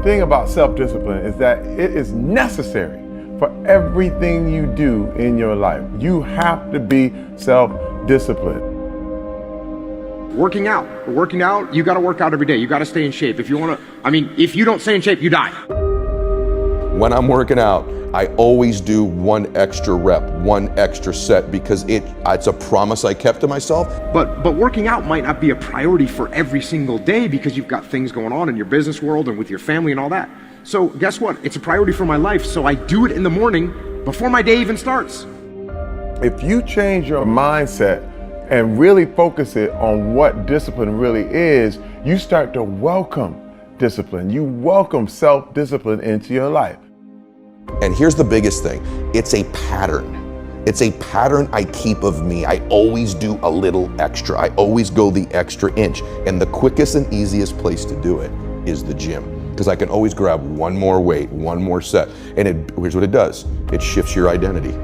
thing about self-discipline is that it is necessary for everything you do in your life. You have to be self-disciplined. Working out, you got to work out every day. You got to stay in shape. If you don't stay in shape, you die. When I'm working out, I always do one extra rep, one extra set, because it's a promise I kept to myself. But working out might not be a priority for every single day because you've got things going on in your business world and with your family and all that. So guess what? It's a priority for my life, so I do it in the morning before my day even starts. If you change your mindset and really focus it on what discipline really is, you start to welcome discipline. You welcome self-discipline into your life. And here's the biggest thing. It's a pattern. It's a pattern I keep of me. I always do a little extra. I always go the extra inch. And the quickest and easiest place to do it is the gym. Because I can always grab one more weight, one more set. And here's what it does. It shifts your identity.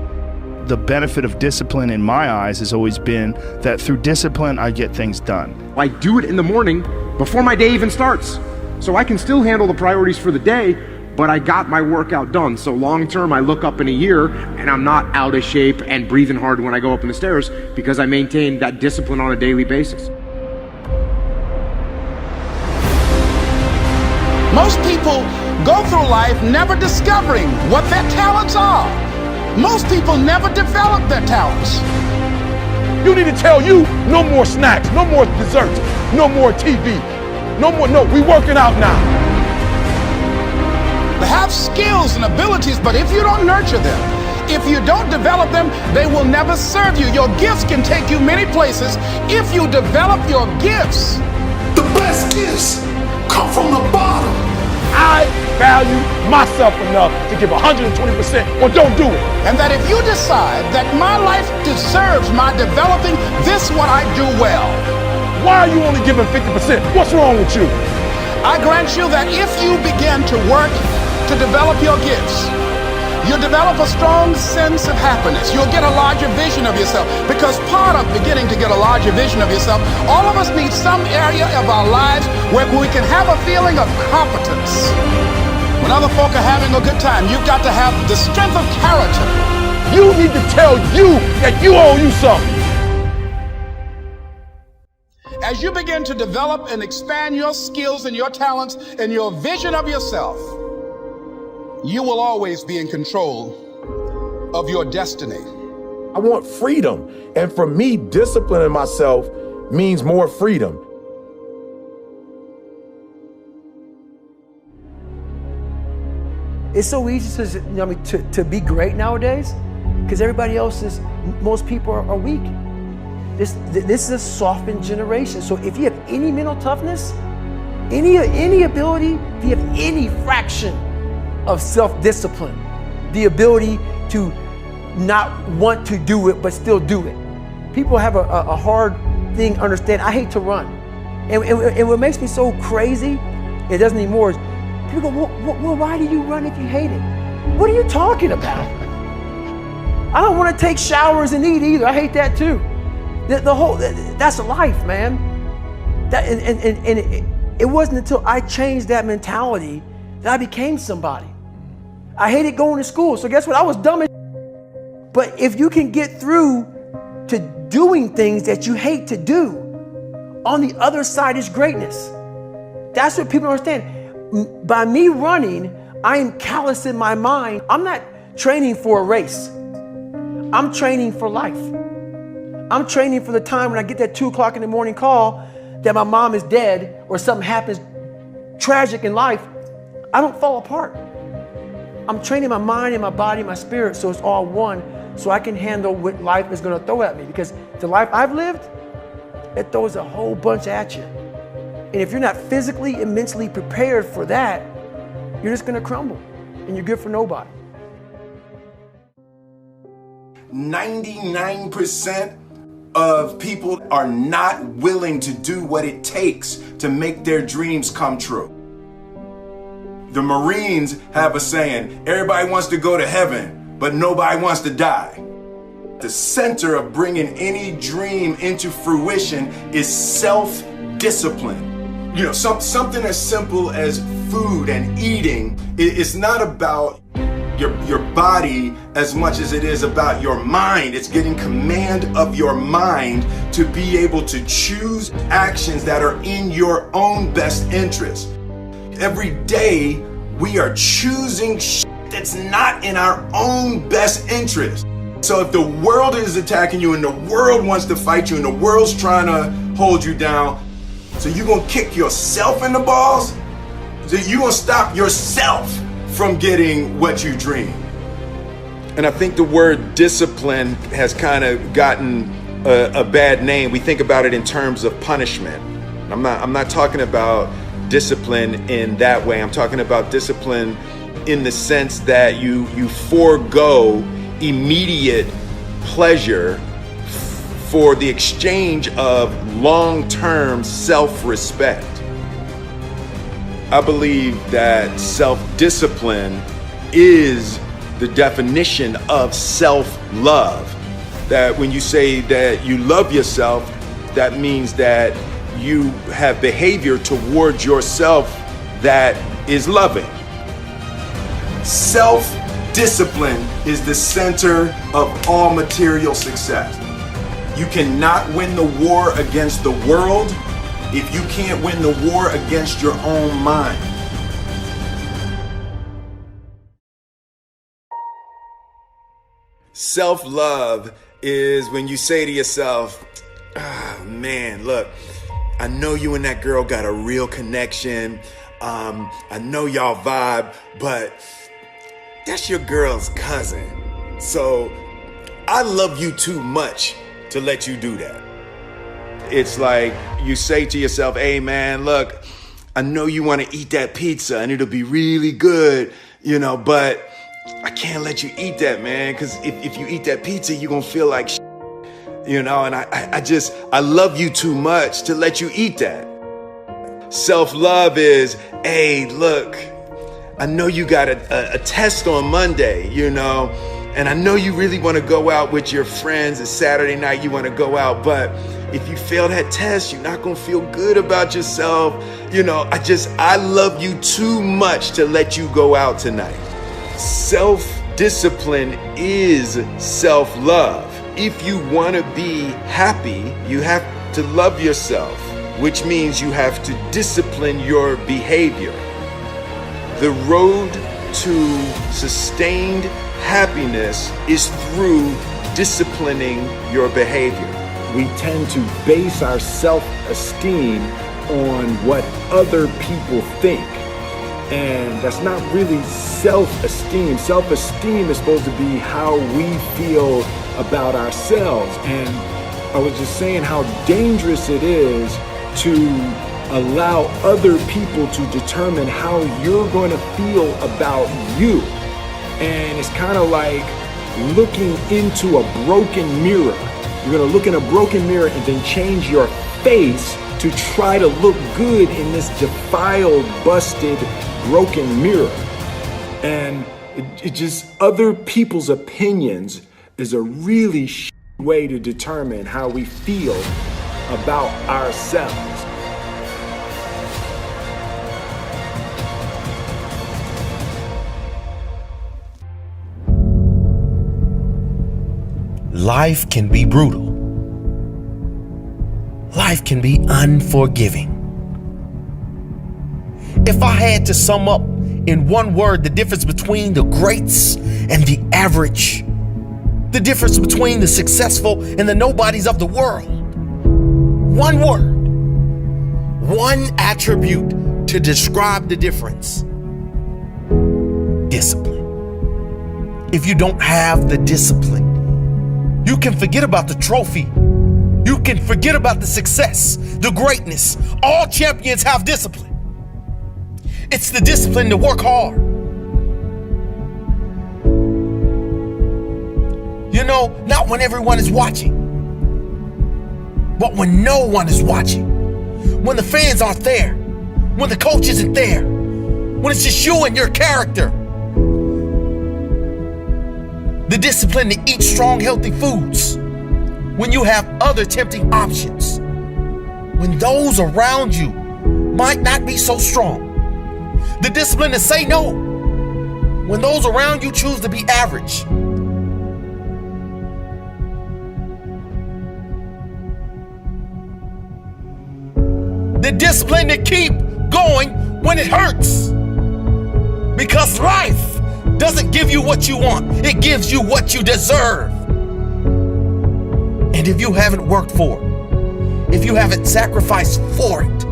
The benefit of discipline in my eyes has always been that through discipline, I get things done. I do it in the morning before my day even starts. So I can still handle the priorities for the day, but I got my workout done. So long term, I look up in a year and I'm not out of shape and breathing hard when I go up in the stairs because I maintain that discipline on a daily basis. Most people go through life never discovering what their talents are. Most people never develop their talents. You need to tell you, no more snacks, no more desserts, no more TV, we working out now. They have skills and abilities, but if you don't nurture them, if you don't develop them, they will never serve you. Your gifts can take you many places if you develop your gifts. The best gifts come from the bottom. I value myself enough to give 120% or don't do it. And that if you decide that my life deserves my developing this what I do well. Why are you only giving 50%? What's wrong with you? I grant you that if you begin to work to develop your gifts, you'll develop a strong sense of happiness. You'll get a larger vision of yourself, because part of beginning to get a larger vision of yourself, all of us need some area of our lives where we can have a feeling of competence. When other folk are having a good time, you've got to have the strength of character. You need to tell you that you owe you something. As you begin to develop and expand your skills and your talents and your vision of yourself, you will always be in control of your destiny. I want freedom. And for me, disciplining myself means more freedom. It's so easy to be great nowadays because most people are weak. This is a softened generation. So if you have any mental toughness, any ability, if you have any fraction of self-discipline, the ability to not want to do it but still do it. People have a hard thing understand. I hate to run. And what makes me so crazy, it doesn't anymore, is people go, well, why do you run if you hate it? What are you talking about? I don't want to take showers and eat either. I hate that too. That's life, man. It wasn't until I changed that mentality that I became somebody. I hated going to school, so guess what? I was dumb as But if you can get through to doing things that you hate to do, on the other side is greatness. That's what people don't understand. By me running, I am callous in my mind. I'm not training for a race. I'm training for life. I'm training for the time when I get that 2 o'clock in the morning call that my mom is dead or something happens tragic in life. I don't fall apart. I'm training my mind and my body and my spirit so it's all one, so I can handle what life is going to throw at me. Because the life I've lived, it throws a whole bunch at you. And if you're not physically and mentally prepared for that, you're just going to crumble and you're good for nobody. 99% of people are not willing to do what it takes to make their dreams come true. The Marines have a saying, everybody wants to go to heaven, but nobody wants to die. The center of bringing any dream into fruition is self-discipline. You know, something as simple as food and eating, it's not about your body as much as it is about your mind. It's getting command of your mind to be able to choose actions that are in your own best interest. Every day we are choosing that's not in our own best interest. So if the world is attacking you and the world wants to fight you and the world's trying to hold you down, so you're gonna kick yourself in the balls? So you're gonna stop yourself from getting what you dream. And I think the word discipline has kind of gotten a bad name. We think about it in terms of punishment. I'm not talking about discipline in that way. I'm talking about discipline in the sense that you forego immediate pleasure for the exchange of long-term self-respect. I believe that self-discipline is the definition of self-love. That when you say that you love yourself, that means that you have behavior towards yourself that is loving. Self-discipline is the center of all material success. You cannot win the war against the world if you can't win the war against your own mind. Self-love is when you say to yourself, "Ah, man, look, I know you and that girl got a real connection. I know y'all vibe, but that's your girl's cousin. So I love you too much to let you do that." It's like you say to yourself, "Hey man, look, I know you want to eat that pizza and it'll be really good, but I can't let you eat that, man, because if you eat that pizza, you're going to feel like shit, and I love you too much to let you eat that." Self-love is, "Hey, look, I know you got a test on Monday, and I know you really want to go out with your friends. It's Saturday night, you want to go out, but if you fail that test, you're not going to feel good about yourself. I love you too much to let you go out tonight." Self-discipline is self-love. If you want to be happy, you have to love yourself, which means you have to discipline your behavior. The road to sustained happiness is through disciplining your behavior. We tend to base our self-esteem on what other people think. And that's not really self-esteem. Self-esteem is supposed to be how we feel about ourselves. And I was just saying how dangerous it is to allow other people to determine how you're going to feel about you. And it's kind of like looking into a broken mirror. You're going to look in a broken mirror and then change your face to try to look good in this defiled, busted, broken mirror. And it just, other people's opinions is a really way to determine how we feel about ourselves. Life can be brutal. Life can be unforgiving. If I had to sum up in one word the difference between the greats and the average, the difference between the successful and the nobodies of the world, one word, one attribute to describe the difference: discipline. If you don't have the discipline, you can forget about the trophy. You can forget about the success, the greatness. All champions have discipline. It's the discipline to work hard. Not when everyone is watching, but when no one is watching. When the fans aren't there, when the coach isn't there, when it's just you and your character. The discipline to eat strong, healthy foods when you have other tempting options. When those around you might not be so strong. The discipline to say no when those around you choose to be average. The discipline to keep going when it hurts. Because life doesn't give you what you want, it gives you what you deserve. And if you haven't worked for it, if you haven't sacrificed for it,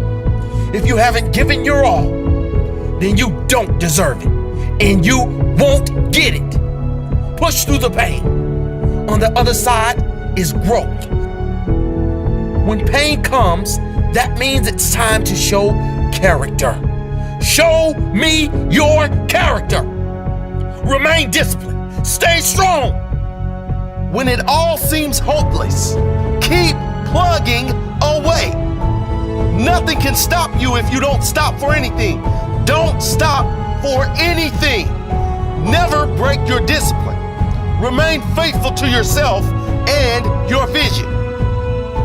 if you haven't given your all, then you don't deserve it. And you won't get it. Push through the pain. On the other side is growth. When pain comes, that means it's time to show character. Show me your character. Remain disciplined. Stay strong. When it all seems hopeless, keep plugging away. Nothing can stop you if you don't stop for anything. Don't stop for anything. Never break your discipline. Remain faithful to yourself and your vision.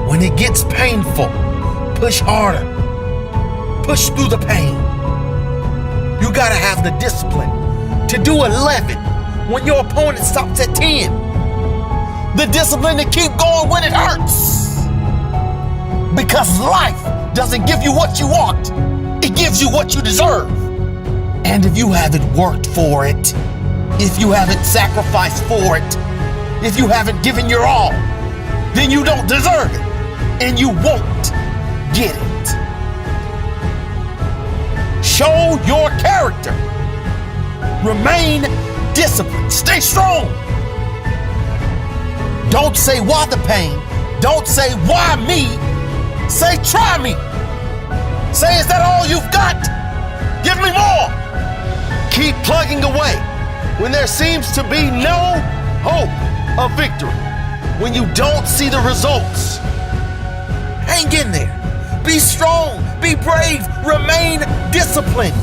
When it gets painful, push harder. Push through the pain. You gotta have the discipline to do 11 when your opponent stops at 10. The discipline to keep going when it hurts. Because life doesn't give you what you want, it gives you what you deserve. And if you haven't worked for it, if you haven't sacrificed for it, if you haven't given your all, then you don't deserve it, and you won't get it. Show your character. Remain disciplined. Stay strong. Don't say why the pain. Don't say why me. Say try me. Say, is that all you've got? Give me more. Keep plugging away when there seems to be no hope of victory. When you don't see the results, hang in there. Be strong. Be brave. Remain disciplined.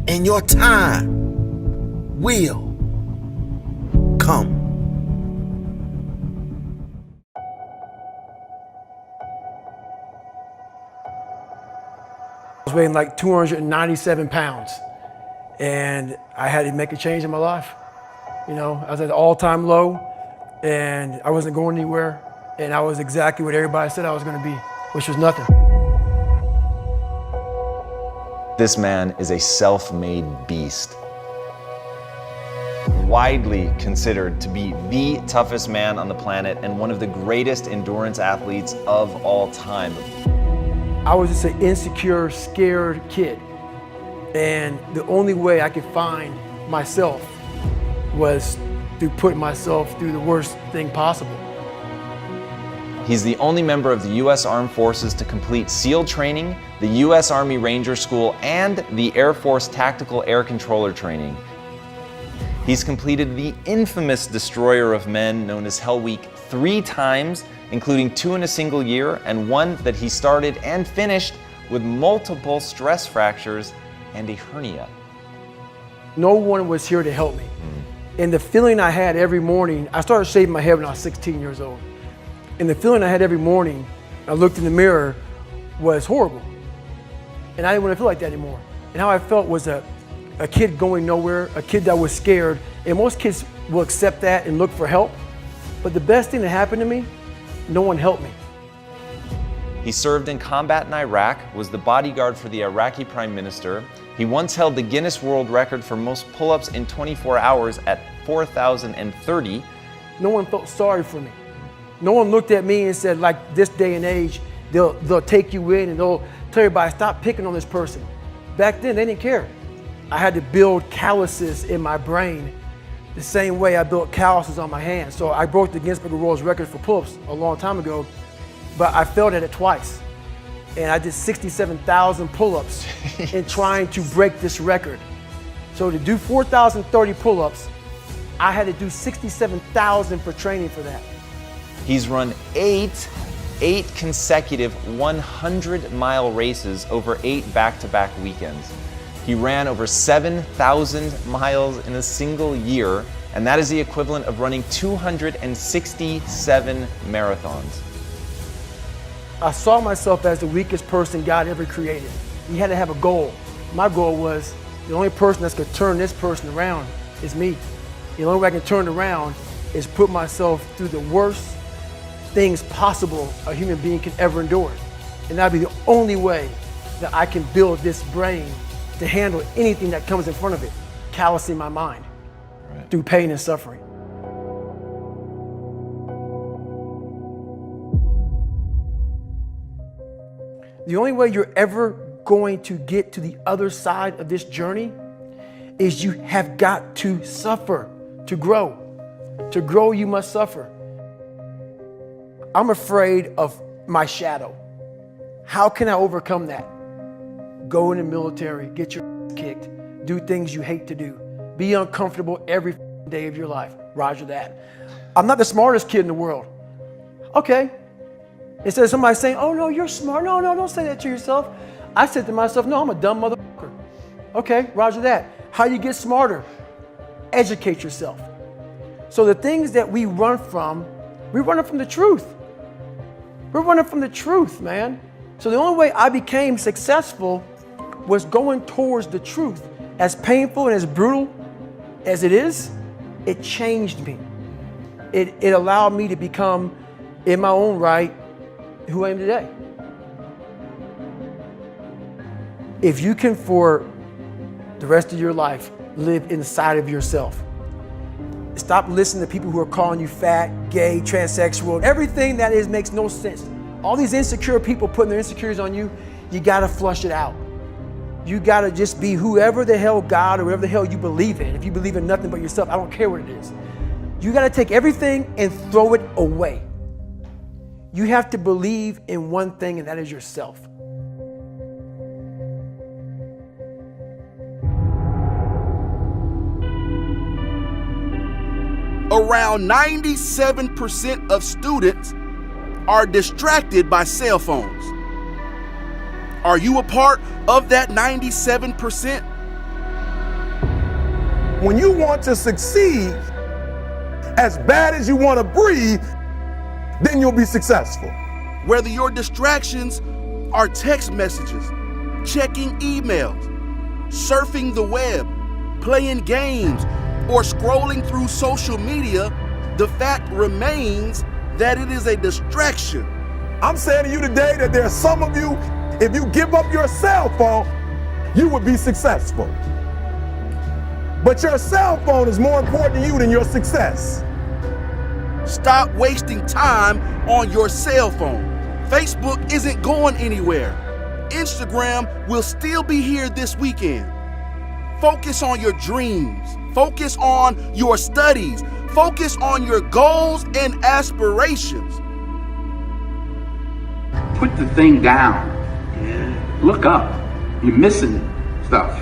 And your time will come. I was weighing like 297 pounds, and I had to make a change in my life. You know, I was at an all-time low, and I wasn't going anywhere, and I was exactly what everybody said I was going to be, which was nothing. This man is a self-made beast. Widely considered to be the toughest man on the planet and one of the greatest endurance athletes of all time. I was just an insecure, scared kid. And the only way I could find myself was through putting myself through the worst thing possible. He's the only member of the U.S. Armed Forces to complete SEAL training, the U.S. Army Ranger School, and the Air Force Tactical Air Controller training. He's completed the infamous Destroyer of Men known as Hell Week 3 times, including 2 in a single year, and 1 that he started and finished with multiple stress fractures and a hernia. No one was here to help me. And the feeling I had every morning, I started shaving my head when I was 16 years old. And the feeling I had every morning, I looked in the mirror, was horrible. And I didn't want to feel like that anymore. And how I felt was a kid going nowhere, a kid that was scared. And most kids will accept that and look for help. But the best thing that happened to me, no one helped me. He served in combat in Iraq, was the bodyguard for the Iraqi Prime Minister. He once held the Guinness World Record for most pull-ups in 24 hours at 4,030. No one felt sorry for me. No one looked at me and said, like this day and age, they'll take you in and they'll tell everybody, stop picking on this person. Back then, they didn't care. I had to build calluses in my brain the same way I built calluses on my hands. So I broke the Guinness Book of World Records for pull-ups a long time ago, but I failed at it twice. And I did 67,000 pull-ups in trying to break this record. So to do 4,030 pull-ups, I had to do 67,000 for training for that. He's run eight consecutive 100-mile races over 8 back-to-back weekends. He ran over 7,000 miles in a single year, and that is the equivalent of running 267 marathons. I saw myself as the weakest person God ever created. You had to have a goal. My goal was the only person that's gonna turn this person around is me. The only way I can turn it around is put myself through the worst things possible a human being can ever endure. And that'd be the only way that I can build this brain to handle anything that comes in front of it, callousing my mind through pain and suffering. The only way you're ever going to get to the other side of this journey is you have got to suffer to grow. To grow, you must suffer. I'm afraid of my shadow. How can I overcome that? Go in the military, get your ass kicked, do things you hate to do, be uncomfortable every day of your life. Roger that. I'm not the smartest kid in the world. Okay. Instead of somebody saying, oh no, you're smart. No, don't say that to yourself. I said to myself, no, I'm a dumb motherfucker. Okay, roger that. How do you get smarter? Educate yourself. So the things that we run from the truth. We're running from the truth, man. So the only way I became successful was going towards the truth. As painful and as brutal as it is, it changed me. It allowed me to become, in my own right, who I am today. If you can, for the rest of your life, live inside of yourself, stop listening to people who are calling you fat, gay, transsexual. Everything that is makes no sense. All these insecure people putting their insecurities on you, you gotta flush it out. You gotta just be whoever the hell God or whatever the hell you believe in. If you believe in nothing but yourself, I don't care what it is. You gotta take everything and throw it away. You have to believe in one thing, and that is yourself. Around 97% of students are distracted by cell phones. Are you a part of that 97%? When you want to succeed as bad as you want to breathe, then you'll be successful. Whether your distractions are text messages, checking emails, surfing the web, playing games, or scrolling through social media, the fact remains that it is a distraction. I'm saying to you today that there are some of you, if you give up your cell phone, you would be successful. But your cell phone is more important to you than your success. Stop wasting time on your cell phone. Facebook isn't going anywhere. Instagram will still be here this weekend. Focus on your dreams. Focus on your studies. Focus on your goals and aspirations. Put the thing down. Look up. You're missing stuff.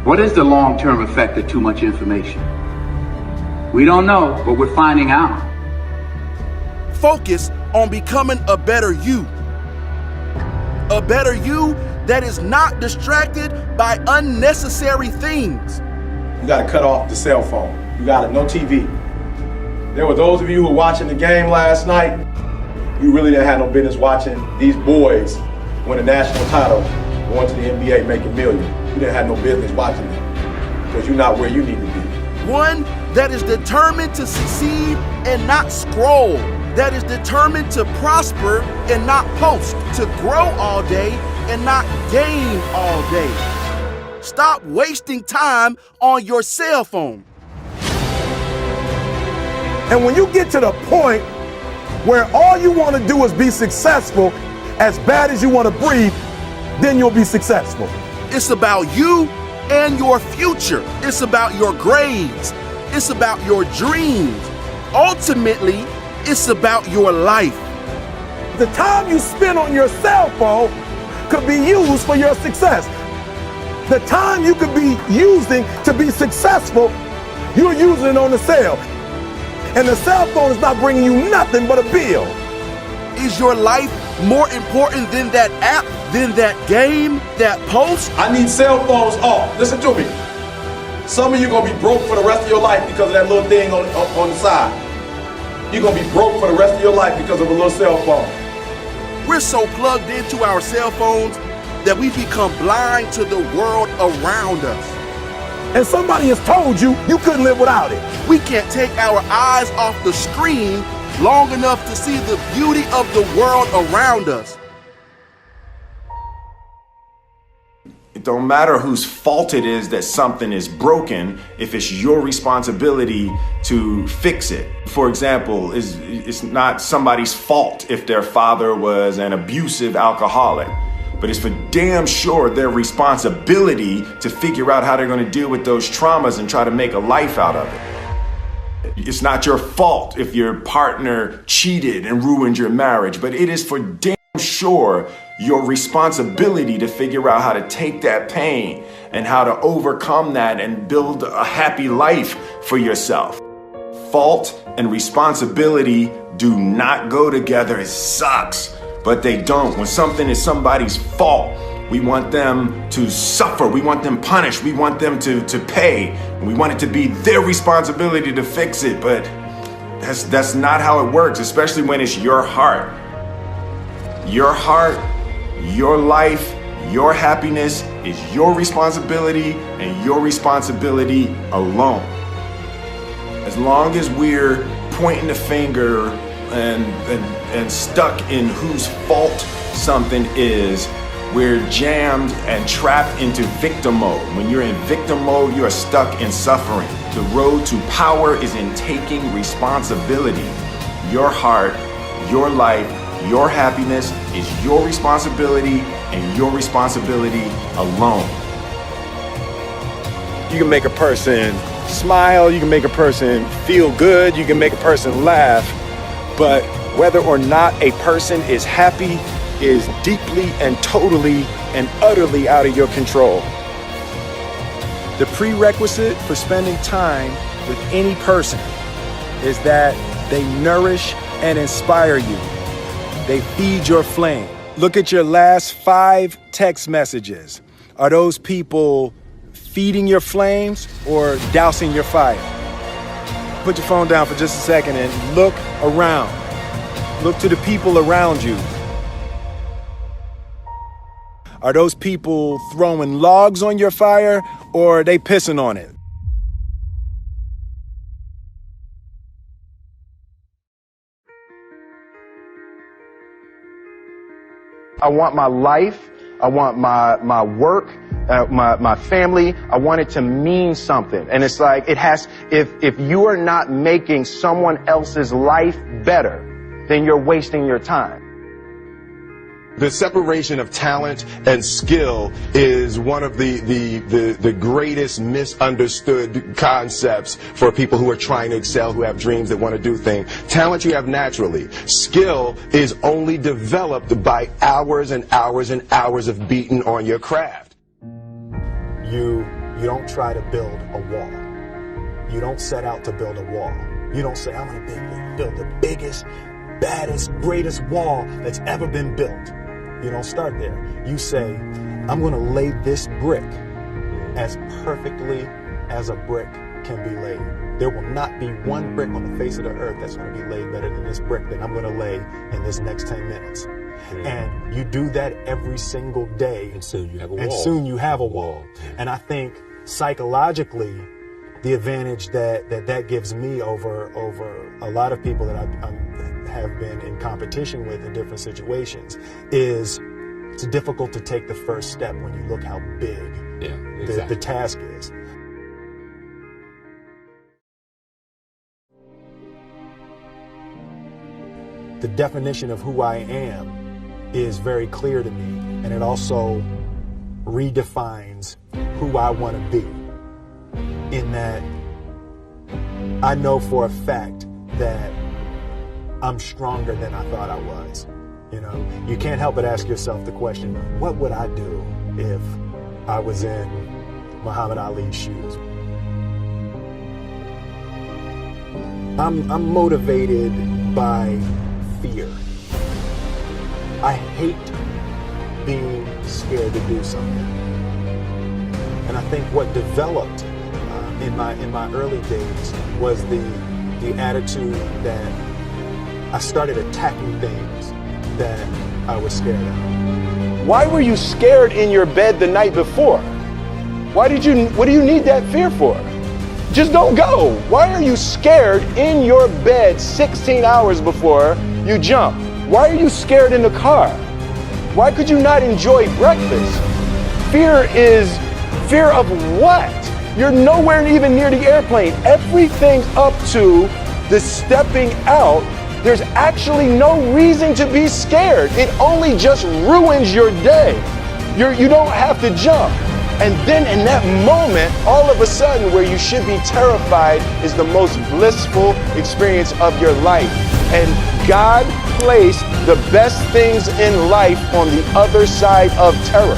What is the long-term effect of too much information? We don't know, but we're finding out. Focus on becoming a better you. A better you that is not distracted by unnecessary things. You gotta cut off the cell phone. You gotta, no TV. There were those of you who were watching the game last night, you really didn't have no business watching these boys win a national title, going to the NBA making millions. You didn't have no business watching them because you're not where you need to be. One that is determined to succeed and not scroll. That is determined to prosper and not post. To grow all day and not gain all day. Stop wasting time on your cell phone. And when you get to the point where all you want to do is be successful, as bad as you want to breathe, then you'll be successful. It's about you and your future. It's about your grades. It's about your dreams. Ultimately, it's about your life. The time you spend on your cell phone could be used for your success. The time you could be using to be successful, you're using it on the cell. And the cell phone is not bringing you nothing but a bill. Is your life more important than that app, than that game, that post? I need cell phones off. Listen to me. Some of you gonna be broke for the rest of your life because of that little thing on the side. You're gonna be broke for the rest of your life because of a little cell phone. We're so plugged into our cell phones that we become blind to the world around us. And somebody has told you you couldn't live without it. We can't take our eyes off the screen long enough to see the beauty of the world around us. It don't matter whose fault it is that something is broken if it's your responsibility to fix it. For example, it's not somebody's fault if their father was an abusive alcoholic, but it's for damn sure their responsibility to figure out how they're going to deal with those traumas and try to make a life out of it. It's not your fault if your partner cheated and ruined your marriage, but it is for damn sure your responsibility to figure out how to take that pain and how to overcome that and build a happy life for yourself. Fault and responsibility do not go together. It sucks, but they don't. When something is somebody's fault, we want them to suffer. We want them punished. We want them to pay. We want it to be their responsibility to fix it, but that's not how it works, especially when it's your heart. Your heart, your life, your happiness is your responsibility and your responsibility alone. As long as we're pointing the finger and stuck in whose fault something is, we're jammed and trapped into victim mode. When you're in victim mode, you are stuck in suffering. The road to power is in taking responsibility. Your heart, your life, your happiness is your responsibility and your responsibility alone. You can make a person smile, you can make a person feel good, you can make a person laugh, but whether or not a person is happy is deeply and totally and utterly out of your control. The prerequisite for spending time with any person is that they nourish and inspire you. They feed your flame. Look at your last 5 text messages. Are those people feeding your flames or dousing your fire? Put your phone down for just a second and look around. Look to the people around you. Are those people throwing logs on your fire or are they pissing on it? I want my life, I want my work, my family, I want it to mean something. And it's like, if you are not making someone else's life better, then you're wasting your time. The separation of talent and skill is one of the greatest misunderstood concepts for people who are trying to excel, who have dreams, that want to do things. Talent you have naturally. Skill is only developed by hours and hours and hours of beating on your craft. You don't try to build a wall. You don't set out to build a wall. You don't say, I'm going to build the biggest, baddest, greatest wall that's ever been built. You don't start there. You say, I'm going to lay this brick as perfectly as a brick can be laid. There will not be one brick on the face of the earth that's going to be laid better than this brick that I'm going to lay in this next 10 minutes. And you do that every single day. And soon you have a wall. And soon you have a wall. And I think psychologically, the advantage that gives me over a lot of people that I have been in competition with in different situations is it's difficult to take the first step when you look how big the task is. The definition of who I am is very clear to me, and it also redefines who I want to be, in that I know for a fact that I'm stronger than I thought I was. You know, you can't help but ask yourself the question, what would I do if I was in Muhammad Ali's shoes? I'm motivated by fear. I hate being scared to do something. And I think what developed in my early days was the attitude that I started attacking things that I was scared of. Why were you scared in your bed the night before? What do you need that fear for? Just don't go. Why are you scared in your bed 16 hours before you jump? Why are you scared in the car? Why could you not enjoy breakfast? Fear of what? You're nowhere even near the airplane. Everything up to the stepping out, there's actually no reason to be scared. It only just ruins your day. You don't have to jump. And then in that moment, all of a sudden, where you should be terrified is the most blissful experience of your life. And God placed the best things in life on the other side of terror.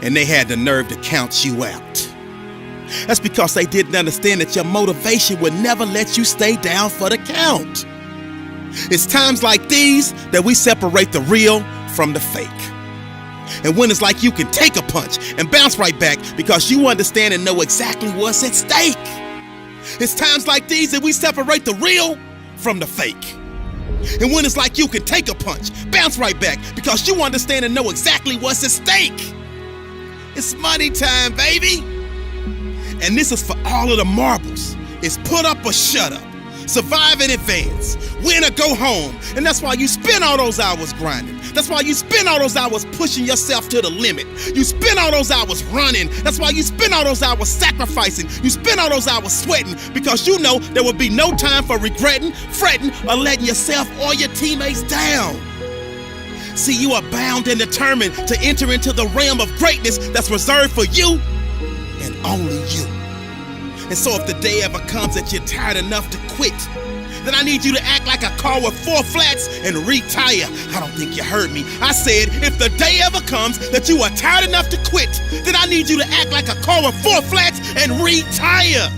And they had the nerve to count you out. That's because they didn't understand that your motivation would never let you stay down for the count. It's times like these that we separate the real from the fake. And when it's like you can take a punch and bounce right back because you understand and know exactly what's at stake. It's times like these that we separate the real from the fake. And when it's like you can take a punch, bounce right back because you understand and know exactly what's at stake. It's money time, baby. And this is for all of the marbles. It's put up or shut up. Survive in advance, win or go home. And that's why you spend all those hours grinding. That's why you spend all those hours pushing yourself to the limit. You spend all those hours running. That's why you spend all those hours sacrificing. You spend all those hours sweating because you know there will be no time for regretting, fretting, or letting yourself or your teammates down. See, you are bound and determined to enter into the realm of greatness that's reserved for you and only you. And so if the day ever comes that you're tired enough to quit, then I need you to act like a car with 4 flats and retire. I don't think you heard me. I said, if the day ever comes that you are tired enough to quit, then I need you to act like a car with 4 flats and retire.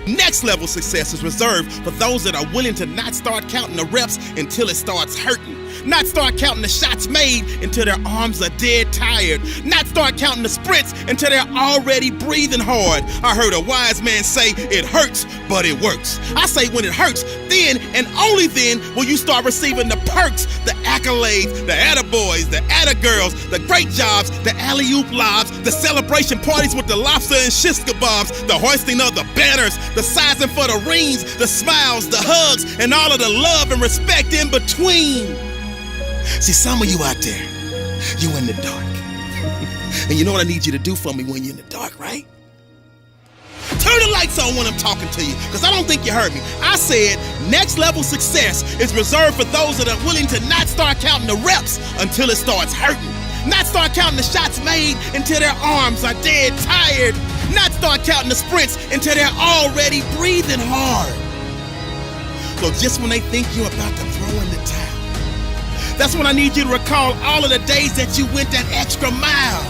Next level success is reserved for those that are willing to not start counting the reps until it starts hurting. Not start counting the shots made until their arms are dead tired. Not start counting the sprints until they're already breathing hard. I heard a wise man say, it hurts, but it works. I say when it hurts, then and only then will you start receiving the perks, the accolades, the attaboys, the attagirls, the great jobs, the alley-oop lobs, the celebration parties with the lobster and shish kebabs, the hoisting of the banners, the sizing for the rings, the smiles, the hugs, and all of the love and respect in between. See, some of you out there, you in the dark. And you know what I need you to do for me when you're in the dark, right? Turn the lights on when I'm talking to you, because I don't think you heard me. I said next level success is reserved for those that are willing to not start counting the reps until it starts hurting. Not start counting the shots made until their arms are dead tired. Not start counting the sprints until they're already breathing hard. So just when they think you're about to throw in the towel, that's when I need you to recall all of the days that you went that extra mile.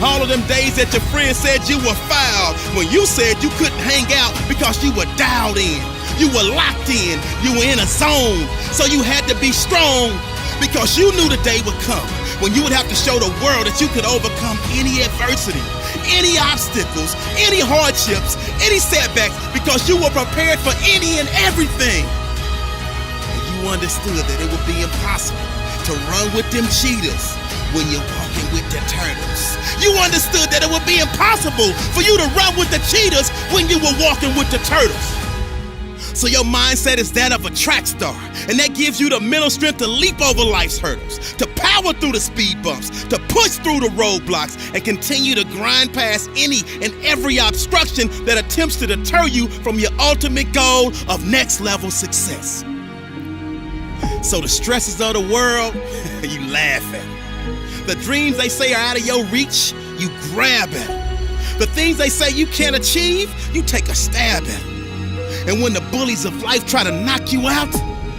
All of them days that your friends said you were foul. When you said you couldn't hang out because you were dialed in. You were locked in. You were in a zone. So you had to be strong because you knew the day would come when you would have to show the world that you could overcome any adversity, any obstacles, any hardships, any setbacks, because you were prepared for any and everything. And you understood that it would be impossible to run with them cheetahs when you're walking with the turtles. You understood that it would be impossible for you to run with the cheetahs when you were walking with the turtles. So your mindset is that of a track star, and that gives you the mental strength to leap over life's hurdles, to power through the speed bumps, to push through the roadblocks, and continue to grind past any and every obstruction that attempts to deter you from your ultimate goal of next level success. So the stresses of the world, you laugh at them. The dreams they say are out of your reach, you grab at them. The things they say you can't achieve, you take a stab at them. And when the bullies of life try to knock you out,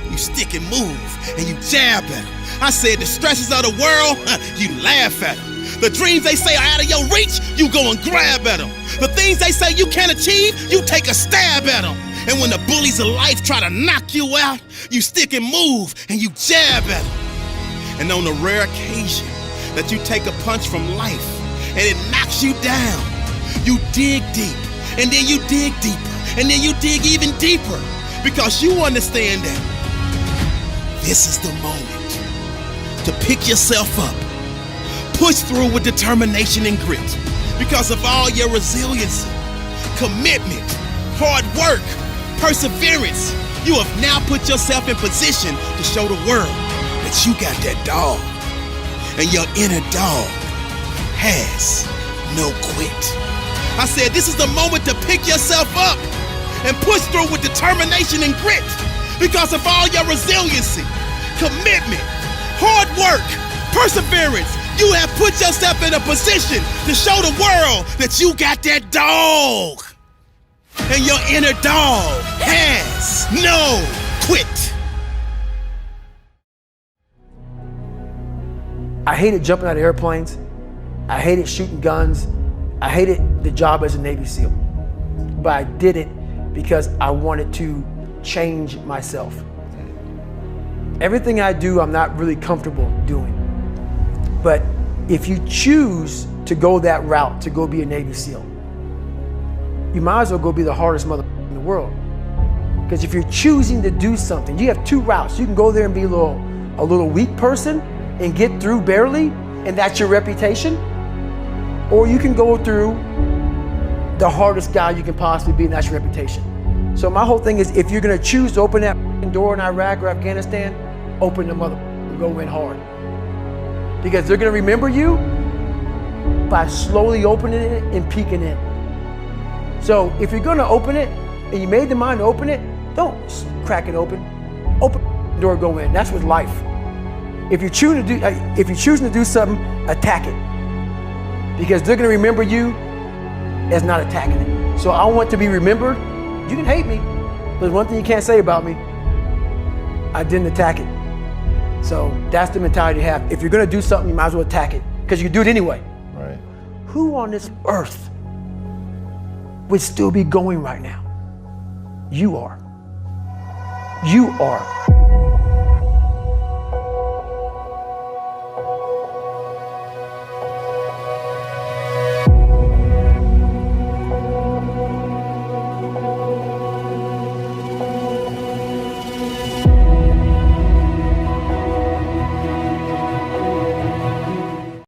you stick and move and you jab at them. I said the stresses of the world, you laugh at them. The dreams they say are out of your reach, you go and grab at them. The things they say you can't achieve, you take a stab at them. And when the bullies of life try to knock you out, you stick and move and you jab at them. And on the rare occasion that you take a punch from life and it knocks you down, you dig deep And then you dig deeper. And then you dig even deeper. Because you understand that this is the moment to pick yourself up. Push through with determination and grit. Because of all your resiliency, commitment, hard work, perseverance, you have now put yourself in position to show the world that you got that dog. And your inner dog has no quit. I said this is the moment to pick yourself up and push through with determination and grit. Because of all your resiliency, commitment, hard work, perseverance, you have put yourself in a position to show the world that you got that dog. And your inner dog has no quit. I hated jumping out of airplanes. I hated shooting guns. I hated the job as a Navy SEAL. But I did it because I wanted to change myself. Everything I do, I'm not really comfortable doing. But if you choose to go that route, to go be a Navy SEAL, you might as well go be the hardest mother in the world. Because if you're choosing to do something, you have two routes. You can go there and be a little weak person and get through barely, and that's your reputation. Or you can go through the hardest guy you can possibly be, and that's your reputation. So my whole thing is, if you're gonna choose to open that door in Iraq or Afghanistan, open the mother and go in hard. Because they're gonna remember you by slowly opening it and peeking in. So if you're gonna open it, and you made the mind to open it, don't crack it open. Open the door, go in. That's with life. If you're choosing to do something, attack it. Because they're gonna remember you as not attacking it. So I want to be remembered. You can hate me, but there's one thing you can't say about me. I didn't attack it. So that's the mentality to have. If you're gonna do something, you might as well attack it, because you can do it anyway. Right. Who on this earth would still be going right now? You are. You are.